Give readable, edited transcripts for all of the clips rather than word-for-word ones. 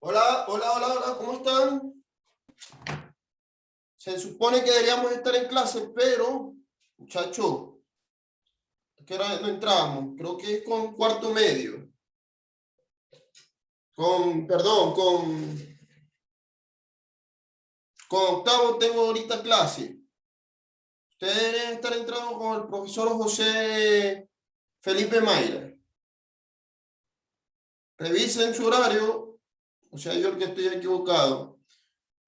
Hola, hola, hola, hola, ¿cómo están? Se supone que deberíamos estar en clase, pero, muchachos, ¿a qué hora no entramos? Creo que es con cuarto medio. Con octavo tengo ahorita clase. Ustedes deben estar entrando con el profesor José Felipe Mayra. Revisen su horario, o sea, yo el que estoy equivocado,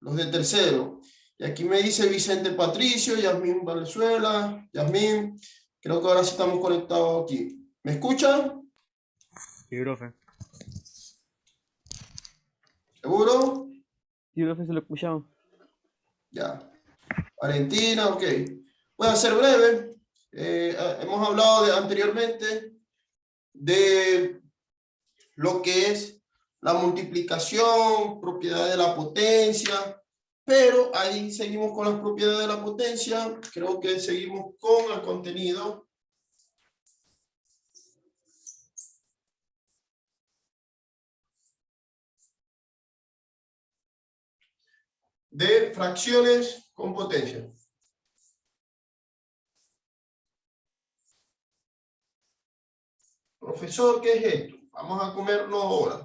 los de tercero. Y aquí me dice Vicente Patricio, Yasmín Valenzuela, Yasmín, creo que ahora sí estamos conectados aquí. ¿Me escuchan? Sí, profe. ¿Seguro? Sí, profe, se lo escuchamos. Ya. Valentina, ok. Voy a ser breve. Hemos hablado anteriormente de lo que es la multiplicación, propiedad de la potencia, pero ahí seguimos con las propiedades de la potencia. Creo que seguimos con el contenido de fracciones con potencia. Profesor, ¿qué es esto? Vamos a comerlo ahora.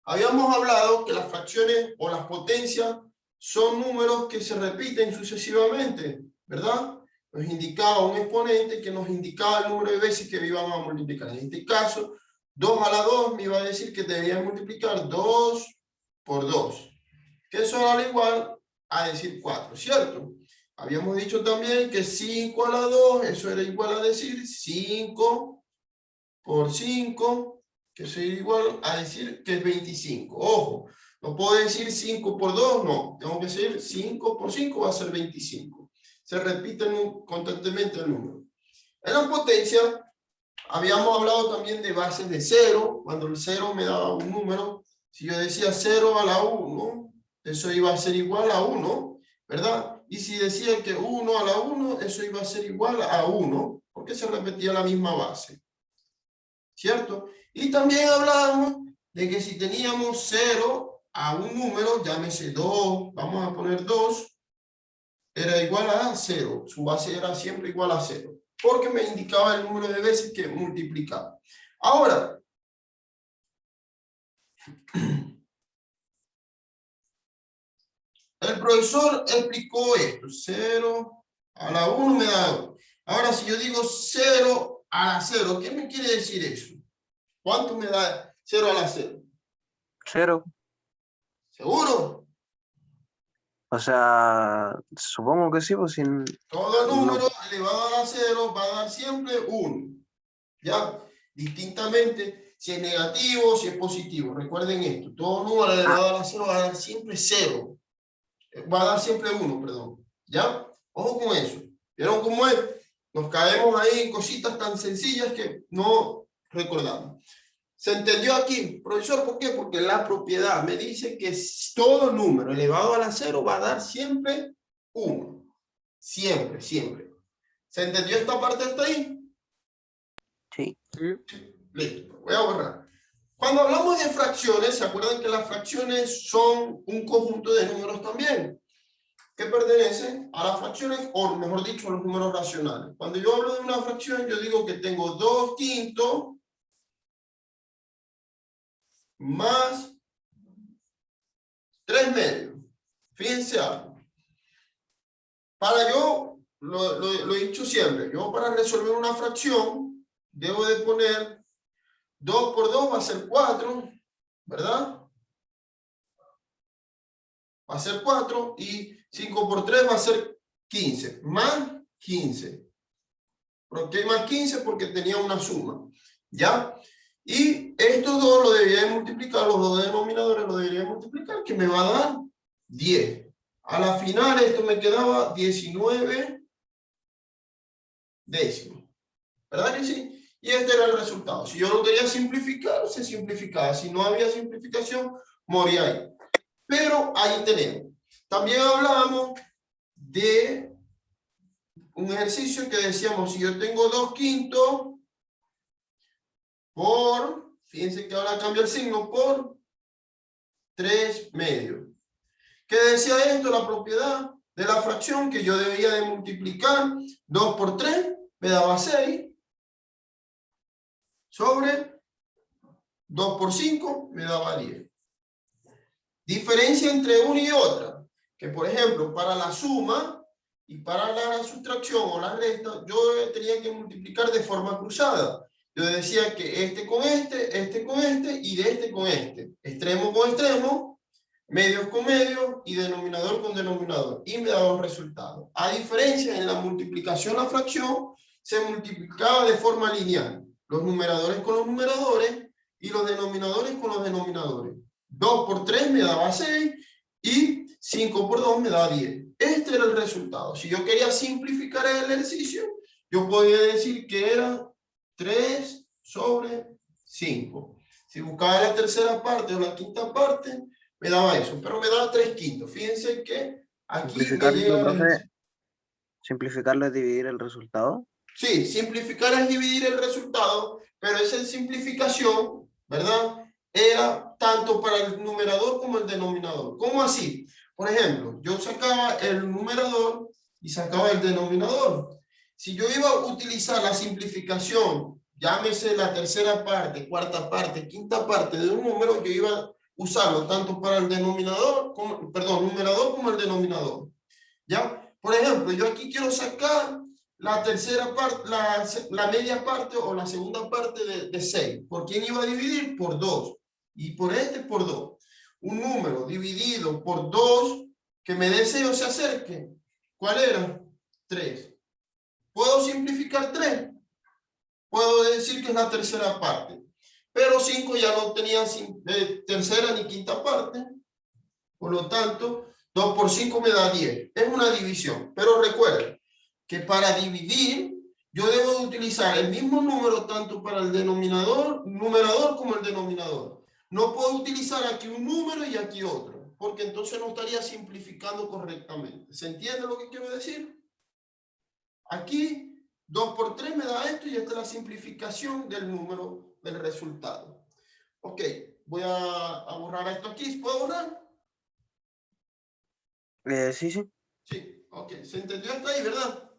Habíamos hablado que las fracciones o las potencias son números que se repiten sucesivamente, ¿verdad? Nos indicaba un exponente que nos indicaba el número de veces que íbamos a multiplicar. En este caso, 2 a la 2 me iba a decir que debía multiplicar 2 por 2, que eso era igual a decir 4, ¿cierto? Habíamos dicho también que 5 a la 2, eso era igual a decir 5 por 5, que sería igual a decir que es 25. Ojo, no puedo decir 5 por 2, no. Tengo que decir 5 por 5 va a ser 25. Se repite constantemente el número. En la potencia, habíamos hablado también de bases de 0. Cuando el 0 me daba un número, si yo decía 0 a la 1, eso iba a ser igual a 1, ¿verdad? Y si decía que 1 a la 1, eso iba a ser igual a 1, porque se repetía la misma base. ¿Cierto? Y también hablábamos de que si teníamos 0 a un número, llámese 2, vamos a poner 2, era igual a 0, su base era siempre igual a 0, porque me indicaba el número de veces que multiplicaba. Ahora, el profesor explicó esto, 0 a la 1 me da 2. Ahora, si yo digo 0 a la 0, ¿qué me quiere decir eso? ¿Cuánto me da 0 a la 0? Cero. ¿Seguro? O sea, supongo que sí, pues sin. Todo número No. elevado a la 0 va a dar siempre 1. ¿Ya? Distintamente, si es negativo, si es positivo. Recuerden esto. Todo número Ah, elevado a la 0 va a dar siempre 0. Va a dar siempre 1, perdón. ¿Ya? Ojo con eso. ¿Vieron cómo es? Nos caemos ahí en cositas tan sencillas que no recordamos. ¿Se entendió aquí, profesor? ¿Por qué? Porque la propiedad me dice que todo número elevado a la 0 va a dar siempre 1. Siempre, siempre. ¿Se entendió esta parte hasta ahí? sí. Listo, voy a borrar. Cuando hablamos de fracciones, ¿se acuerdan que las fracciones son un conjunto de números también? Que pertenecen a las fracciones, o mejor dicho, a los números racionales. Cuando yo hablo de una fracción, yo digo que tengo 2 quintos más 3 medios. Fíjense algo. Para yo, lo he dicho siempre, yo para resolver una fracción, debo de poner 2 por 2 va a ser 4, ¿verdad? Va a ser 4 y 5 por 3 va a ser 15, más 15. ¿Por qué más 15? Porque tenía una suma, ¿ya? Y estos dos lo debería multiplicar, los dos denominadores lo debería multiplicar, que me va a dar 10. A la final esto me quedaba 19 décimos, ¿verdad que sí? Y este era el resultado. Si yo lo quería simplificar, se simplificaba. Si no había simplificación, moría ahí. Pero ahí tenemos. También hablábamos de un ejercicio que decíamos, si yo tengo 2 quintos por, Fíjense que ahora cambia el signo por 3 medios. ¿Qué decía esto? La propiedad de la fracción que yo debía de multiplicar 2 por 3 me daba 6 sobre 2 por 5 me daba 10. Diferencia entre una y otra, que por ejemplo para la suma y para la sustracción o la resta yo tenía que multiplicar de forma cruzada. Yo decía que este con este y de este con este, extremo con extremo, medios con medios y denominador con denominador, y me daba un resultado. A diferencia, en la multiplicación a fracción se multiplicaba de forma lineal, los numeradores con los numeradores y los denominadores con los denominadores. 2 por 3 me daba 6 y 5 por 2 me daba 10. Este era el resultado. Si yo quería simplificar el ejercicio, yo podía decir que era 3 sobre 5. Si buscaba la tercera parte o la quinta parte, me daba eso, pero me daba 3/5. Fíjense que aquí me llega... Profe, ¿simplificarlo es dividir el resultado? Sí, simplificar es dividir el resultado, pero esa simplificación, ¿verdad? Era tanto para el numerador como el denominador. ¿Cómo así? Por ejemplo, yo sacaba el numerador y sacaba el denominador. Si yo iba a utilizar la simplificación, llámese la tercera parte, cuarta parte, quinta parte de un número, yo iba a usarlo tanto para el denominador, como, perdón, numerador como el denominador. ¿Ya? Por ejemplo, yo aquí quiero sacar la tercera parte, la media parte o la segunda parte de 6. ¿Por quién iba a dividir? Por 2. Y por este por 2. Un número dividido por 2 que me dé 6 o se acerque. ¿Cuál era? 3. ¿Puedo simplificar 3? Puedo decir que es la tercera parte. Pero 5 ya no tenía tercera ni quinta parte. Por lo tanto, 2 por 5 me da 10. Es una división. Pero recuerden que para dividir, yo debo utilizar el mismo número tanto para el numerador como el denominador. No puedo utilizar aquí un número y aquí otro, porque entonces no estaría simplificando correctamente. ¿Se entiende lo que quiero decir? Aquí, 2 por 3 me da esto y esta es la simplificación del número del resultado. Ok, voy a borrar esto aquí. ¿Puedo borrar? Sí, sí. Sí, ok. ¿Se entendió hasta ahí, verdad?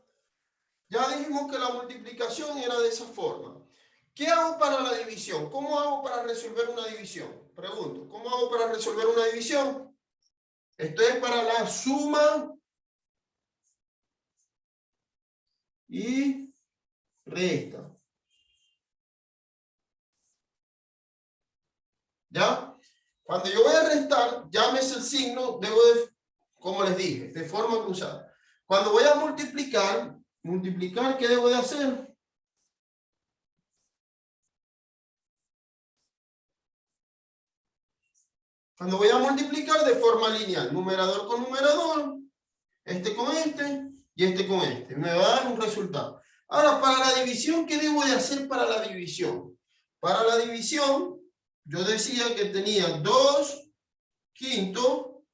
Ya dijimos que la multiplicación era de esa forma. ¿Qué hago para la división? ¿Cómo hago para resolver una división? Pregunto, ¿cómo hago para resolver una división? Esto es para la suma y resta. ¿Ya? Cuando yo voy a restar, llámese el signo, debo de, como les dije, de forma cruzada. Cuando voy a multiplicar, ¿qué debo de hacer? Cuando voy a multiplicar de forma lineal, numerador con numerador, este con este y este con este, me va a dar un resultado. Ahora, para la división, ¿qué debo de hacer para la división? Para la división, yo decía que tenía 2/5,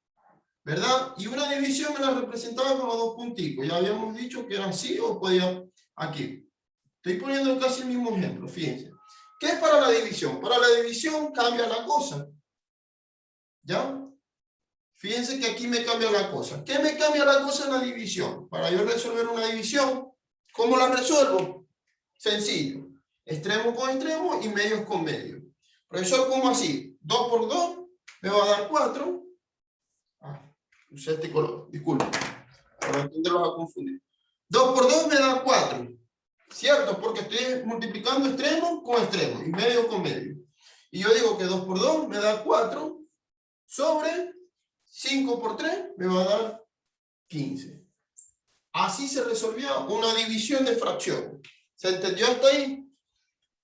¿verdad? Y una división me la representaba con los dos punticos. Ya habíamos dicho que era así o podía aquí. Estoy poniendo casi el mismo ejemplo, fíjense. ¿Qué es para la división? Para la división cambia la cosa. ¿Ya? Fíjense que aquí me cambia la cosa. ¿Qué me cambia la cosa en la división? Para yo resolver una división, ¿cómo la resuelvo? Sencillo. Extremo con extremo y medios con medios. Profesor, ¿cómo así? 2 por 2 me va a dar 4. Usé este color, disculpe. Para entenderlos a confundir. 2 por 2 me da 4. ¿Cierto? Porque estoy multiplicando extremo con extremo y medio con medio. Y yo digo que 2 por 2 me da 4 sobre 5 por 3 me va a dar 15. Así se resolvía una división de fracción. ¿Se entendió hasta ahí?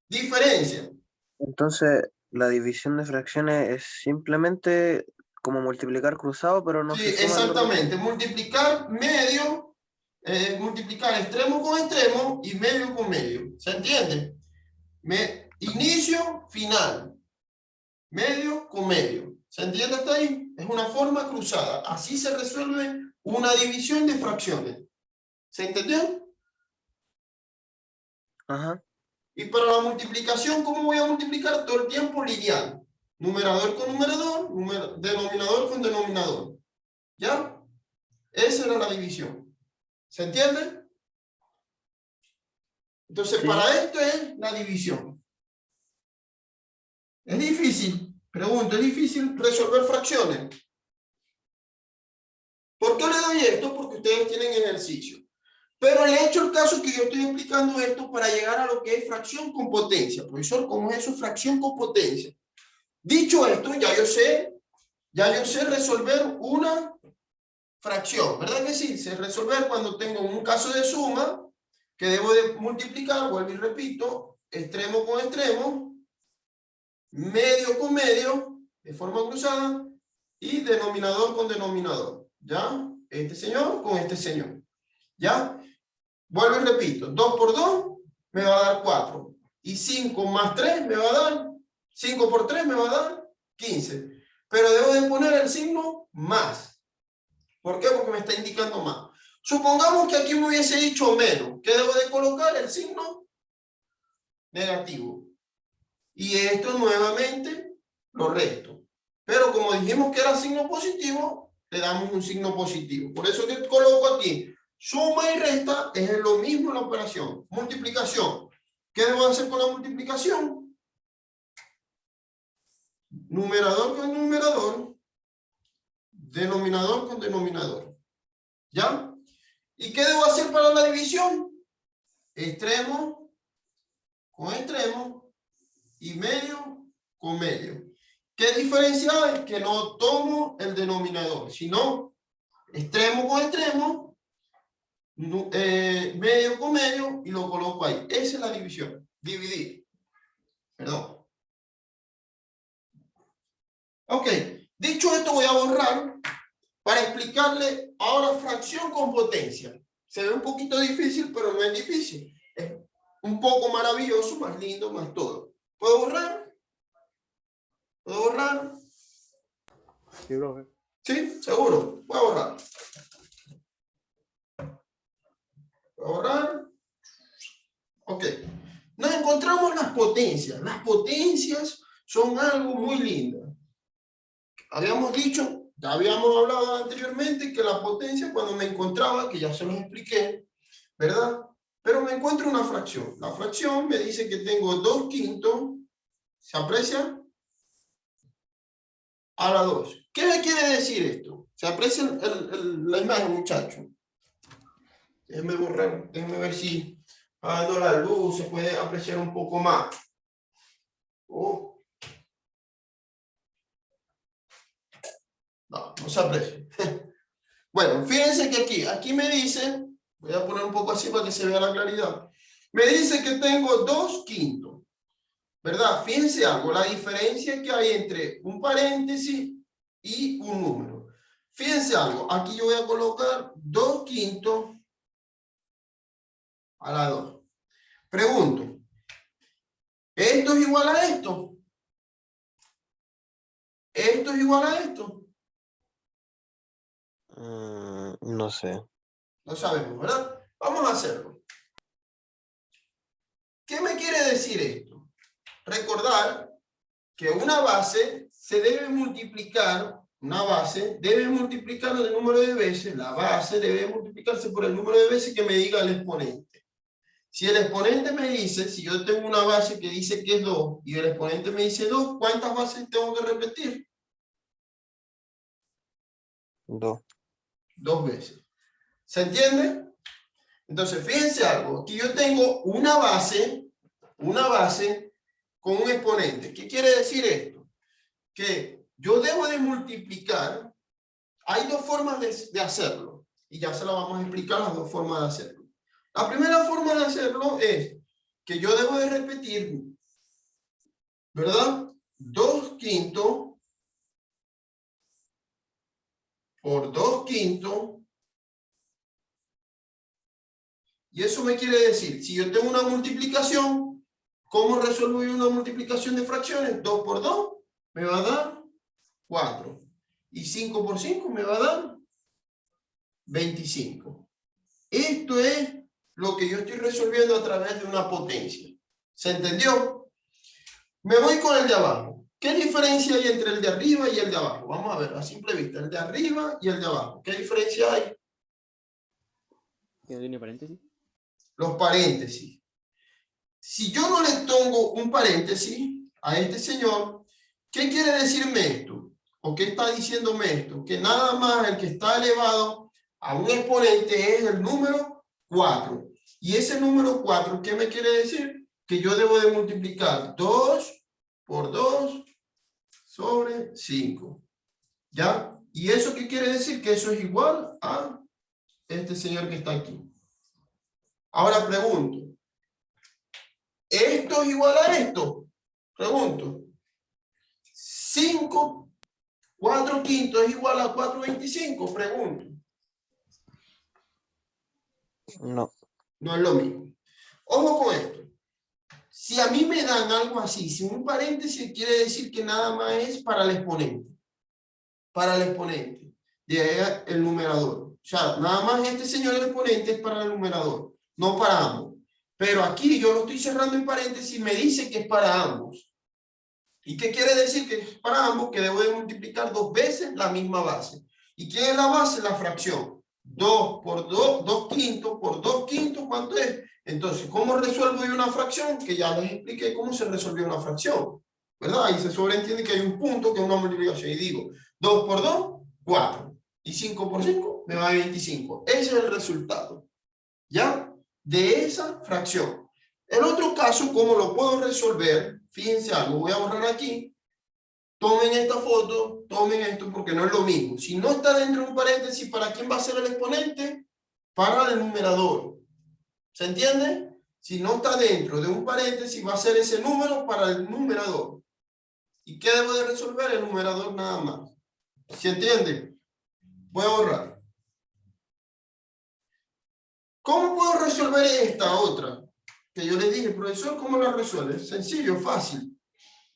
Diferencia. Entonces, la división de fracciones es simplemente como multiplicar cruzado, pero no Sí, se suman los... exactamente. Multiplicar medio, multiplicar extremo con extremo y medio con medio. ¿Se entiende? Inicio, final. Medio con medio. ¿Se entiende hasta ahí? Es una forma cruzada. Así se resuelve una división de fracciones. ¿Se entendió? Ajá. Y para la multiplicación, ¿cómo voy a multiplicar? Todo el tiempo lineal. Numerador con numerador, denominador con denominador. ¿Ya? Esa era la división. ¿Se entiende? Entonces, Sí. para esto es la división. Es difícil, pregunto, ¿es difícil resolver fracciones? ¿Por qué le doy esto? Porque ustedes tienen ejercicio. Pero le he hecho el caso que yo estoy explicando esto para llegar a lo que es fracción con potencia. Profesor, ¿cómo es eso? Fracción con potencia. Dicho esto, ya yo sé resolver una fracción, ¿verdad que sí? Sé resolver cuando tengo un caso de suma que debo de multiplicar, vuelvo y repito, extremo con extremo, medio con medio, de forma cruzada, y denominador con denominador, ¿ya? Este señor con este señor, ¿ya? Vuelvo y repito, 2 por 2 me va a dar 4, y 5 más 3 me va a dar, 5 por 3 me va a dar 15, pero debo de poner el signo más. ¿Por qué? Porque me está indicando más. Supongamos que aquí me hubiese dicho menos, ¿qué debo de colocar? El signo negativo. Y esto nuevamente lo resto. Pero como dijimos que era signo positivo, le damos un signo positivo. Por eso que coloco aquí, suma y resta es lo mismo en la operación. Multiplicación. ¿Qué debo hacer con la multiplicación? Numerador con numerador, denominador con denominador. ¿Ya? ¿Y qué debo hacer para la división? Extremo con extremo y medio con medio. ¿Qué diferencia hay? Que no tomo el denominador, sino extremo con extremo, medio con medio y lo coloco ahí. Esa es la división. Dividir. Perdón. Ok. Dicho esto, voy a borrar para explicarle ahora fracción con potencia. Se ve un poquito difícil, pero no es difícil. Es un poco maravilloso, más lindo, más todo. ¿Puedo borrar? ¿Puedo borrar? Sí, profe. ¿Sí? ¿Seguro? Voy a borrar. Voy a borrar. Ok. Nos encontramos las potencias. Las potencias son algo muy lindo. Habíamos dicho, ya habíamos hablado anteriormente que la potencia cuando me encontraba, que ya se los expliqué, ¿verdad? Pero me encuentro una fracción. La fracción me dice que tengo 2 quintos, ¿se aprecia? A la 2. ¿Qué me quiere decir esto? ¿Se aprecia la imagen, muchachos? Déjenme borrar, déjenme ver si dando la luz se puede apreciar un poco más. Oh. No, no se aprecia. Bueno, fíjense que aquí me dice, voy a poner un poco así para que se vea la claridad. Me dice que tengo 2 quintos, ¿verdad? Fíjense algo, la diferencia que hay entre un paréntesis y un número. Fíjense algo, aquí yo voy a colocar 2 quintos a la 2. Pregunto, ¿esto es igual a esto? ¿Esto es igual a esto? No sé. No sabemos, ¿verdad? Vamos a hacerlo. ¿Qué me quiere decir esto? Recordar que una base se debe multiplicar, una base debe multiplicar el número de veces, la base debe multiplicarse por el número de veces que me diga el exponente. Si el exponente me dice, si yo tengo una base que dice que es 2 y el exponente me dice 2, ¿cuántas bases tengo que repetir? 2. 2 veces. ¿Se entiende? Entonces, fíjense algo, que yo tengo una base con un exponente. ¿Qué quiere decir esto? Que yo debo de multiplicar. Hay 2 formas de hacerlo, y ya se lo vamos a explicar las 2 formas de hacerlo. La primera forma de hacerlo es que yo debo de repetir, ¿verdad? 2 quintos por 2 quintos. Y eso me quiere decir, si yo tengo una multiplicación, ¿cómo resuelvo yo una multiplicación de fracciones? 2 por 2 me va a dar 4. Y 5 por 5 me va a dar 25. Esto es lo que yo estoy resolviendo a través de una potencia. ¿Se entendió? Me voy con el de abajo. ¿Qué diferencia hay entre el de arriba y el de abajo? Vamos a ver, a simple vista, el de arriba y el de abajo. ¿Qué diferencia hay? ¿Que no tiene paréntesis? Los paréntesis. Si yo no le pongo un paréntesis a este señor, ¿qué quiere decirme esto? ¿O qué está diciéndome esto? Que nada más el que está elevado a un exponente es el número 4. Y ese número 4, ¿qué me quiere decir? Que yo debo de multiplicar 2 por 2 sobre 5. ¿Ya? ¿Y eso qué quiere decir? Que eso es igual a este señor que está aquí. Ahora pregunto, ¿esto es igual a esto? Pregunto. 5, 4 quintos es igual a 4/25, pregunto. No. No es lo mismo. Ojo con esto. Si a mí me dan algo así, sin un paréntesis, quiere decir que nada más es para el exponente. Para el exponente. De ahí el numerador. O sea, nada más este señor el exponente es para el numerador, no para ambos. Pero aquí yo lo estoy cerrando en paréntesis y me dice que es para ambos. ¿Y qué quiere decir que es para ambos? Que debo de multiplicar 2 veces la misma base. ¿Y qué es la base? La fracción. 2 por 2, 2 quintos por 2 quintos, ¿cuánto es? Entonces, ¿cómo resuelvo yo una fracción? Que ya les expliqué cómo se resolvió una fracción, ¿verdad? Ahí se sobreentiende que hay un punto que es una multiplicación. Y digo, 2 por 2, 4. Y 5 por 5 me va a 25. Ese es el resultado, ¿ya? De esa fracción. El otro caso, ¿cómo lo puedo resolver? Fíjense algo, voy a borrar aquí. Tomen esta foto, tomen esto, porque no es lo mismo. Si no está dentro de un paréntesis, ¿para quién va a ser el exponente? Para el numerador. ¿Se entiende? Si no está dentro de un paréntesis, va a ser ese número para el numerador. ¿Y qué debo de resolver? El numerador nada más. ¿Se entiende? Voy a borrar. ¿Cómo puedo resolver esta otra? Que yo le dije, profesor, ¿cómo la resuelve? Sencillo, fácil.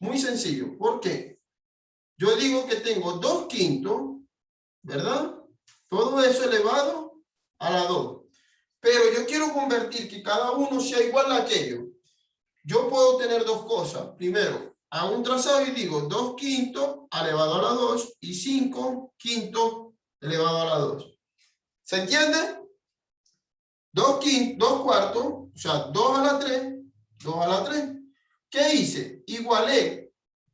Muy sencillo. ¿Por qué? Yo digo que tengo 2 quintos, ¿verdad? Todo eso elevado a la 2. Pero yo quiero convertir que cada uno sea igual a aquello. Yo puedo tener dos cosas. Primero, hago un trazado y digo 2 quintos elevado a la 2 y 5 quintos elevado a la 2. ¿Se entiende? 2 cuartos, o sea, 2 a la 3, 2 a la 3. ¿Qué hice? Igualé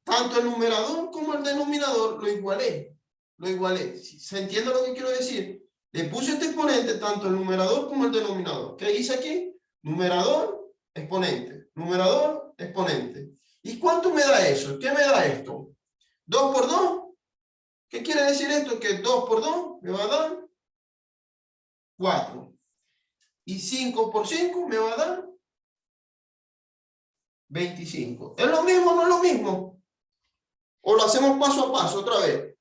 tanto el numerador como el denominador, lo igualé. Lo igualé. ¿Se entiende lo que quiero decir? Le puse este exponente tanto el numerador como el denominador. ¿Qué hice aquí? Numerador, exponente. Numerador, exponente. ¿Y cuánto me da eso? ¿Qué me da esto? 2 por 2. ¿Qué quiere decir esto? Que 2 por 2 me va a dar 4. Y 5 por 5 me va a dar 25. ¿Es lo mismo o no es lo mismo? ¿O lo hacemos paso a paso otra vez?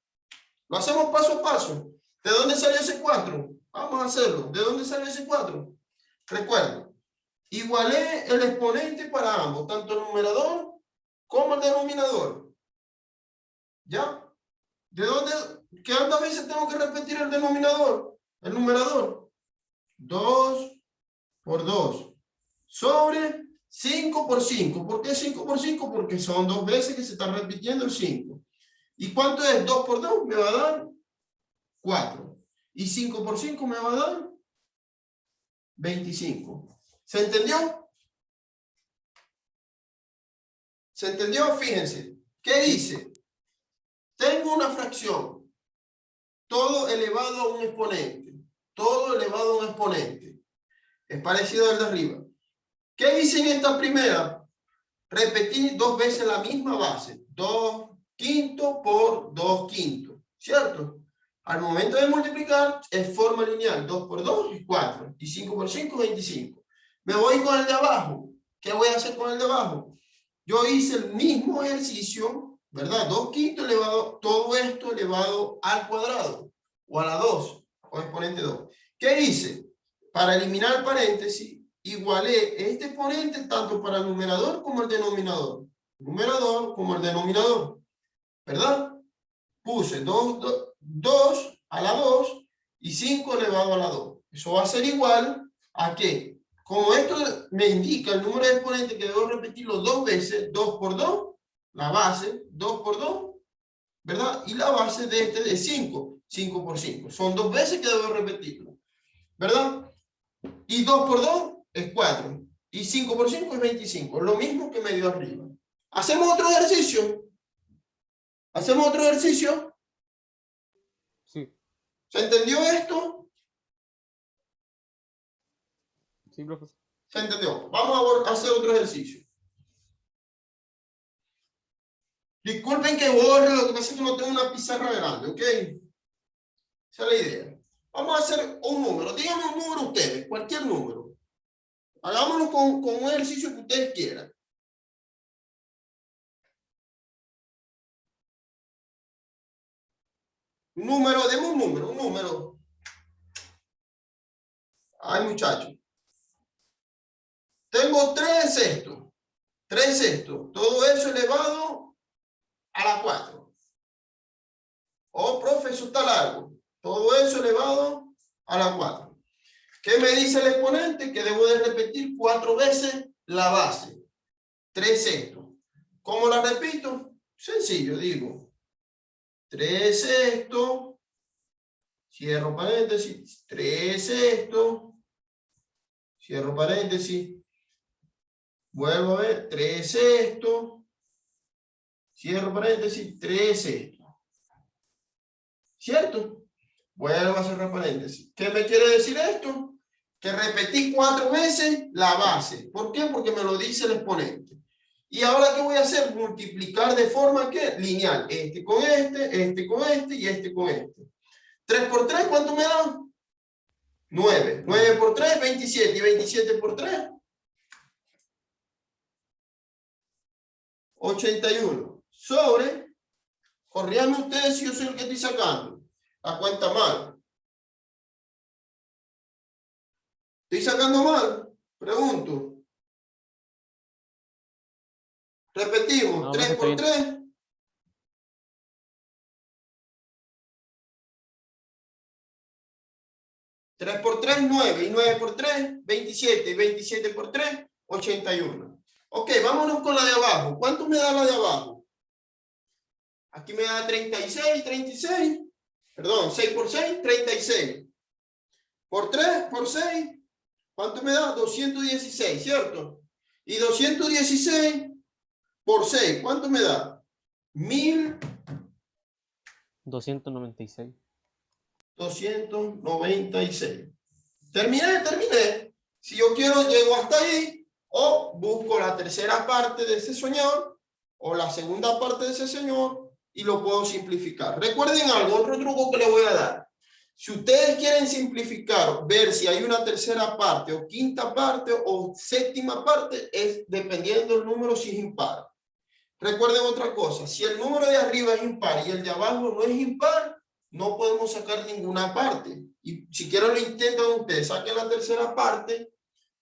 Lo hacemos paso a paso. ¿De dónde salió ese 4? Vamos a hacerlo. ¿De dónde salió ese 4? Recuerda, igualé el exponente para ambos, tanto el numerador como el denominador. ¿Ya? ¿De dónde? ¿Cuántas veces tengo que repetir el denominador? El numerador. 2 por 2 sobre 5 por 5. ¿Por qué 5 por 5? Porque son 2 veces que se está repitiendo el 5. ¿Y cuánto es 2 por 2? Me va a dar 4. Y 5 por 5 me va a dar 25. ¿Se entendió? ¿Se entendió? Fíjense. ¿Qué hice? Tengo una fracción. Todo elevado a un exponente. Todo elevado a un exponente. Es parecido al de arriba. ¿Qué hice en esta primera? Repetí 2 veces la misma base. 2 quintos por 2 quintos. ¿Cierto? Al momento de multiplicar es forma lineal. 2 por 2 es 4. Y 5 por 5 es 25. Me voy con el de abajo. ¿Qué voy a hacer con el de abajo? Yo hice el mismo ejercicio, ¿verdad? 2 quintos elevado, todo esto elevado al cuadrado. O a la 2. O exponente 2. ¿Qué hice? Para eliminar el paréntesis, igualé este exponente tanto para el numerador como el denominador. Numerador como el denominador. ¿Verdad? Puse 2 a la 2 y 5 elevado a la 2. Eso va a ser igual a ¿qué? como esto me indica el número de exponentes que debo repetirlo 2 veces, 2 por 2, la base, 2 por 2, ¿verdad? Y la base de este de 5, 5 por 5. Son 2 veces que debo repetirlo, ¿verdad? Y 2 por 2 es 4. Y 5 por 5 es 25. Lo mismo que me dio arriba. ¿Hacemos otro ejercicio? ¿Hacemos otro ejercicio? Sí, ¿Se entendió esto? sí, profesor. ¿Se entendió? Vamos a hacer otro ejercicio. Disculpen que borre, lo que pasa es que no tengo una pizarra grande, ¿ok? Esa es la idea. Vamos a hacer un número. Díganme un número ustedes, cualquier número. Hagámoslo con un ejercicio que ustedes quieran. Un número, demos un número. Ay, muchachos. Tengo 3 sextos. 3 sextos. Todo eso elevado a la 4. Oh, profe, eso está largo. Todo eso elevado a la 4. ¿Qué me dice el exponente? Que debo de repetir 4 veces la base. 3 sextos. ¿Cómo la repito? Sencillo, digo. 3 sextos. Cierro paréntesis. 3 sextos. Cierro paréntesis. Vuelvo a ver. 3 sextos. Cierro paréntesis. 3 sextos. ¿Cierto? Vuelvo a cerrar paréntesis. ¿Qué me quiere decir esto? Que repetí 4 veces la base. ¿Por qué? Porque me lo dice el exponente. Y ahora, ¿qué voy a hacer? Multiplicar de forma que lineal. Este con este con este y este con este. 3 por 3, ¿cuánto me da? 9. 9 por 3, 27. Y 27 por 3, 81. Sobre, corríanme ustedes si yo soy el que estoy sacando. La cuenta mal. ¿Estoy sacando mal? Pregunto. Repetimos. No, 3 profe, está por bien. 3. 3 por 3, 9. Y 9 por 3, 27. Y 27 por 3, 81. Ok, vámonos con la de abajo. ¿Cuánto me da la de abajo? Aquí me da 36, 36. Perdón, 6 por 6, 36. Por 3, por 6, ¿cuánto me da? 216, ¿cierto? Y 216 por 6, ¿cuánto me da? 296. 1296. Terminé. Si yo quiero, llego hasta ahí, o busco la tercera parte de ese señor, o la segunda parte de ese señor, y lo puedo simplificar. Recuerden algo, otro truco que le voy a dar. Si ustedes quieren simplificar, ver si hay una tercera parte, o quinta parte, o séptima parte, es dependiendo del número si es impar. Recuerden otra cosa, si el número de arriba es impar y el de abajo no es impar, no podemos sacar ninguna parte. Y si quieren lo intentan ustedes, saquen la tercera parte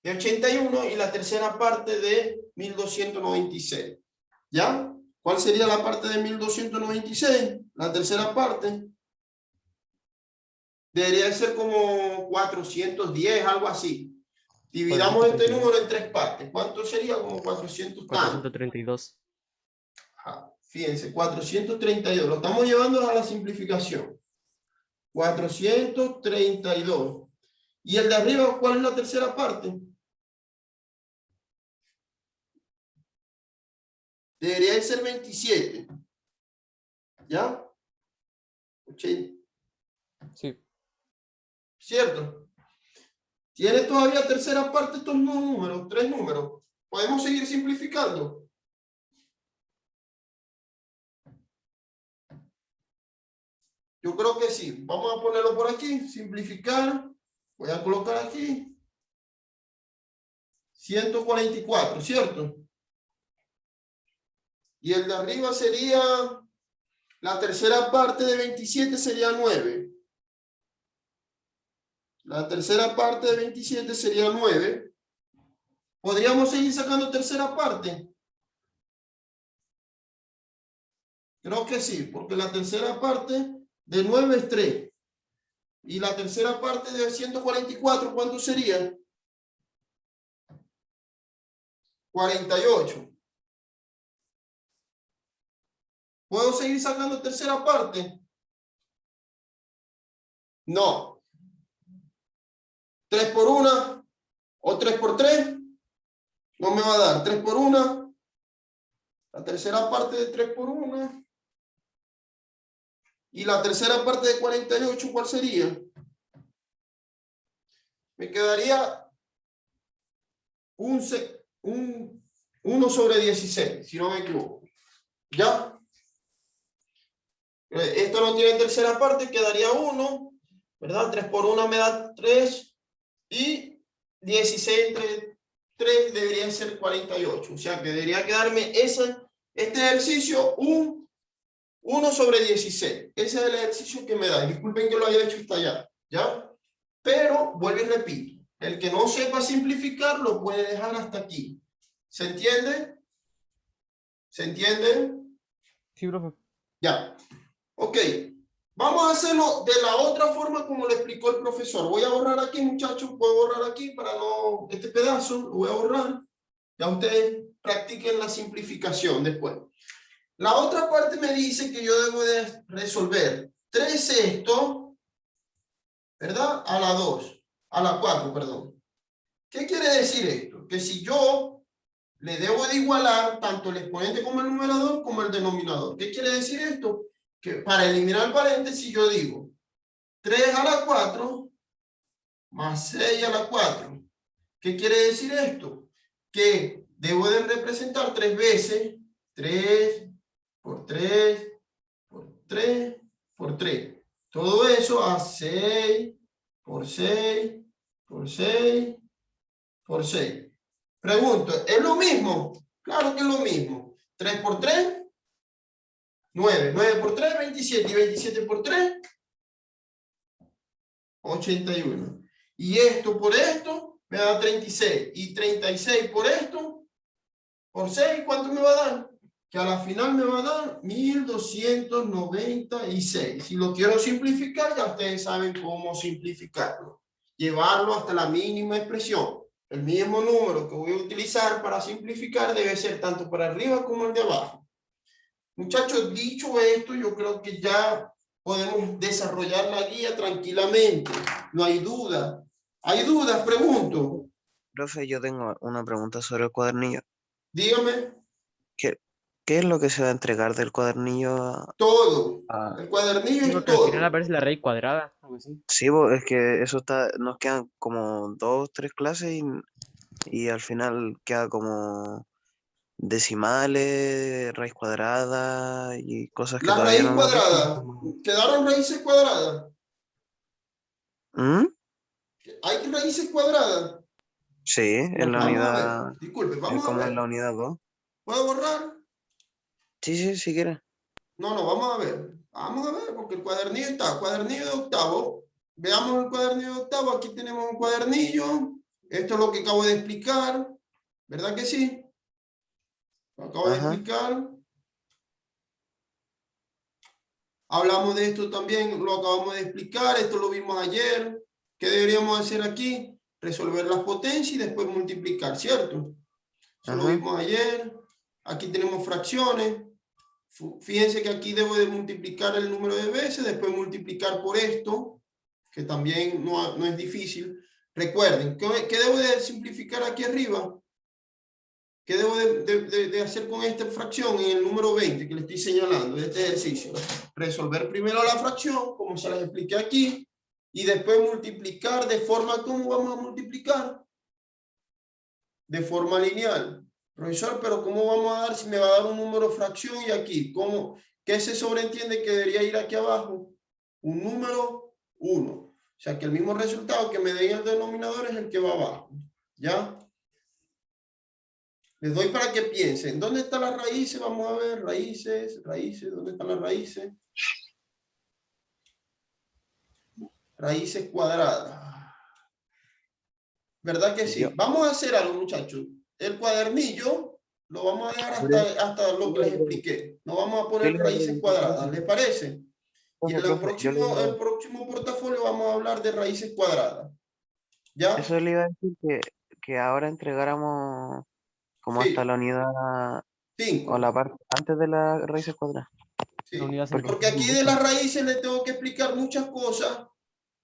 de 81 y la tercera parte de 1296. ¿Ya? ¿Cuál sería la parte de 1296? La tercera parte debería ser como 410, algo así. Dividamos este 432. número en 3 partes. ¿Cuánto sería? Como 400 tantos. 432. Fíjense, 432. Lo estamos llevando a la simplificación. 432. ¿Y el de arriba cuál es la tercera parte? Debería de ser 27. ¿Ya? 80. Sí. ¿Cierto? ¿Tiene todavía tercera parte estos números? 3 números. ¿Podemos seguir simplificando? Yo creo que sí. Vamos a ponerlo por aquí. Simplificar. Voy a colocar aquí. 144, ¿cierto? Y el de arriba sería, la tercera parte de 27 sería 9. La tercera parte de 27 sería 9. ¿Podríamos seguir sacando tercera parte? Creo que sí, porque la tercera parte de 9 es 3. Y la tercera parte de 144, ¿cuánto sería? 48. ¿Puedo seguir sacando tercera parte? No. 3 por 1 o 3 por 3 no me va a dar 3 por 1. La tercera parte de 3 por 1. Y la tercera parte de 48, ¿cuál sería? Me quedaría un 1 sobre 16, si no me equivoco. ¿Ya? Esto no tiene tercera parte, quedaría 1, ¿verdad? 3 por 1 me da 3 y 16 entre 3 debería ser 48. O sea que debería quedarme este ejercicio 1 sobre 16. Ese es el ejercicio que me da. Disculpen que lo haya hecho hasta allá, ¿ya? Pero vuelvo y repito, el que no sepa simplificar lo puede dejar hasta aquí. ¿Se entiende? ¿Se entiende? Sí, profe. Ya. Ok. Vamos a hacerlo de la otra forma como lo explicó el profesor. Voy a borrar aquí, muchachos. Puedo borrar aquí para no... Este pedazo lo voy a borrar. Ya ustedes practiquen la simplificación después. La otra parte me dice que yo debo de resolver 3 sextos, ¿verdad? A la 2. A la 4, perdón. ¿Qué quiere decir esto? Que si yo le debo de igualar tanto el exponente como el numerador como el denominador. ¿Qué quiere decir esto? Que para eliminar el paréntesis yo digo 3 a la 4 más 6 a la 4. ¿Qué quiere decir esto? Que debo de representar 3 veces 3 por 3 por 3 por 3. Todo eso a 6 por 6 por 6 por 6. Pregunto, ¿es lo mismo? Claro que es lo mismo. 3 por 3, 9. 9 por 3, 27. Y 27 por 3, 81. Y esto por esto me da 36. Y 36 por esto, por 6, ¿cuánto me va a dar? Que a la final me va a dar 1296. Si lo quiero simplificar, ya ustedes saben cómo simplificarlo. Llevarlo hasta la mínima expresión. El mismo número que voy a utilizar para simplificar debe ser tanto para arriba como el de abajo. Muchachos, dicho esto, yo creo que ya podemos desarrollar la guía tranquilamente. No hay duda. ¿Hay dudas? Pregunto. Profe, yo tengo una pregunta sobre el cuadernillo. Dígame. ¿Qué, qué es lo que se va a entregar del cuadernillo Todo. a- El cuadernillo Sí, es porque al final todo. aparece la raíz cuadrada, algo así. Sí, es que eso está, nos quedan como 2, 3 clases y al final queda como decimales, raíz cuadrada y cosas que La todavía raíz no hemos visto. cuadrada. ¿Quedaron raíces cuadradas? ¿Mm? ¿Hay raíces cuadradas? Sí, en la Muestra. Vamos a ver. unidad, Disculpe, vamos a como en la ver. unidad 2. ¿Puedo borrar? Sí, sí, si quieres. No, no, vamos a ver. Vamos a ver, porque el cuadernillo está. Cuadernillo de octavo. Veamos el cuadernillo de octavo. Aquí tenemos un cuadernillo. Esto es lo que acabo de explicar. ¿Verdad que sí? Lo acabo de Ajá. explicar. Hablamos de esto también, lo acabamos de explicar. Esto lo vimos ayer. ¿Qué deberíamos hacer aquí? Resolver las potencias y después multiplicar, ¿cierto? Eso lo Ajá. vimos ayer. Aquí tenemos fracciones. Fíjense que aquí debo de multiplicar el número de veces, después multiplicar por esto, que también no es difícil. Recuerden, ¿qué debo de simplificar aquí arriba? ¿Qué debo de hacer con esta fracción en el número 20 que le estoy señalando de este ejercicio? Resolver primero la fracción, como se las expliqué aquí, y después multiplicar de forma, ¿cómo vamos a multiplicar? De forma lineal. Profesor, pero ¿cómo vamos a dar si me va a dar un número fracción y aquí? ¿Cómo? ¿Qué se sobreentiende que debería ir aquí abajo? Un número 1. O sea que el mismo resultado que me dé en el denominador es el que va abajo. ¿Ya? Les doy para que piensen. ¿Dónde están las raíces? Vamos a ver. Raíces, raíces. ¿Dónde están las raíces? Raíces cuadradas. ¿Verdad que Yo, sí? Vamos a hacer algo, muchachos. El cuadernillo lo vamos a dejar hasta lo que les expliqué. No vamos a yo poner le iba a raíces preguntar, cuadradas. ¿Les parece? Y en profe, yo le iba, el próximo portafolio vamos a hablar de raíces cuadradas. ¿Ya? eso le iba a decir que ahora entregáramos como Sí, hasta la unidad o 5. la parte antes de las raíces cuadradas. Sí. La unidad Porque Porque aquí de las raíces les tengo que explicar muchas cosas sí,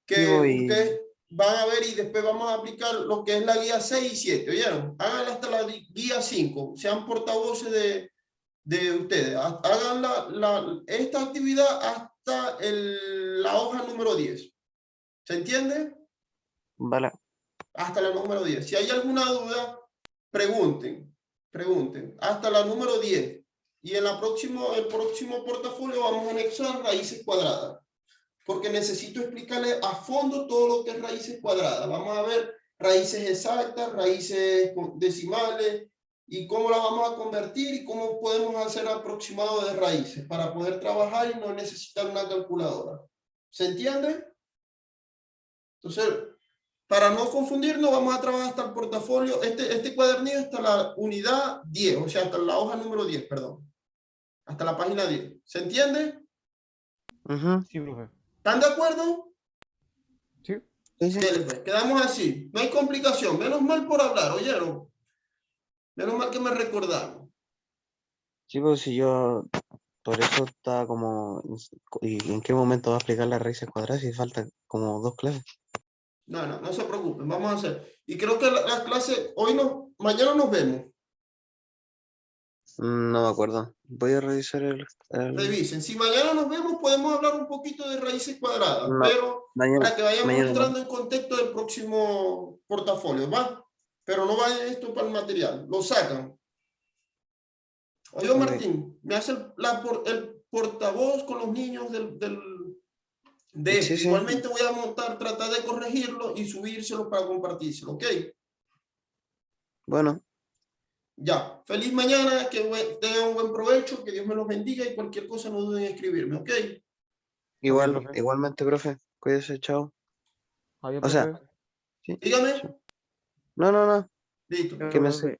que voy, ustedes van a ver y después vamos a aplicar lo que es la guía 6 y 7, ¿oyeron? Háganla hasta la guía 5, sean portavoces de ustedes. Hagan esta actividad hasta la hoja número 10. ¿Se entiende? vale. Hasta la número 10. Si hay alguna duda, pregunten. Hasta la número 10. Y en el próximo portafolio vamos a anexar raíces cuadradas, porque necesito explicarles a fondo todo lo que es raíces cuadradas. Vamos a ver raíces exactas, raíces decimales, y cómo las vamos a convertir y cómo podemos hacer aproximado de raíces para poder trabajar y no necesitar una calculadora. ¿Se entiende? Entonces, para no confundirnos, vamos a trabajar hasta el portafolio, este cuadernillo hasta la unidad 10, o sea, hasta la hoja número 10, perdón. Hasta la página 10. ¿Se entiende? Ujú, Sí, profe. ¿Están de acuerdo? Sí. sí, sí. Dele, pues, quedamos así. No hay complicación. Menos mal por hablar, ¿oyeron? Menos mal que me recordaron. Sí, pues si yo por eso estaba como, ¿y en qué momento va a aplicar las raíces cuadradas si falta como 2 clases? No se preocupen. Vamos a hacer. Y creo que las clases, mañana nos vemos. No me acuerdo. Voy a revisar Revisen. Si mañana nos vemos, podemos hablar un poquito de raíces cuadradas, no, pero mañana, para que vayamos mañana no. entrando en contexto del próximo portafolio, ¿va? Pero no vaya esto para el material, lo sacan. Oye, Ok, Martín, me hace el portavoz con los niños de sí, esto. sí. Igualmente voy a tratar de corregirlo y subírselo para compartírselo, ¿ok? Bueno, Ya, feliz mañana, que tengan un buen provecho, que Dios me los bendiga y cualquier cosa no duden en escribirme, ¿ok? Ok, profe. igualmente, profe. Cuídese, chao. Adiós, O sea, profe. sí, Dígame. sí. No, Listo. que me, Profe.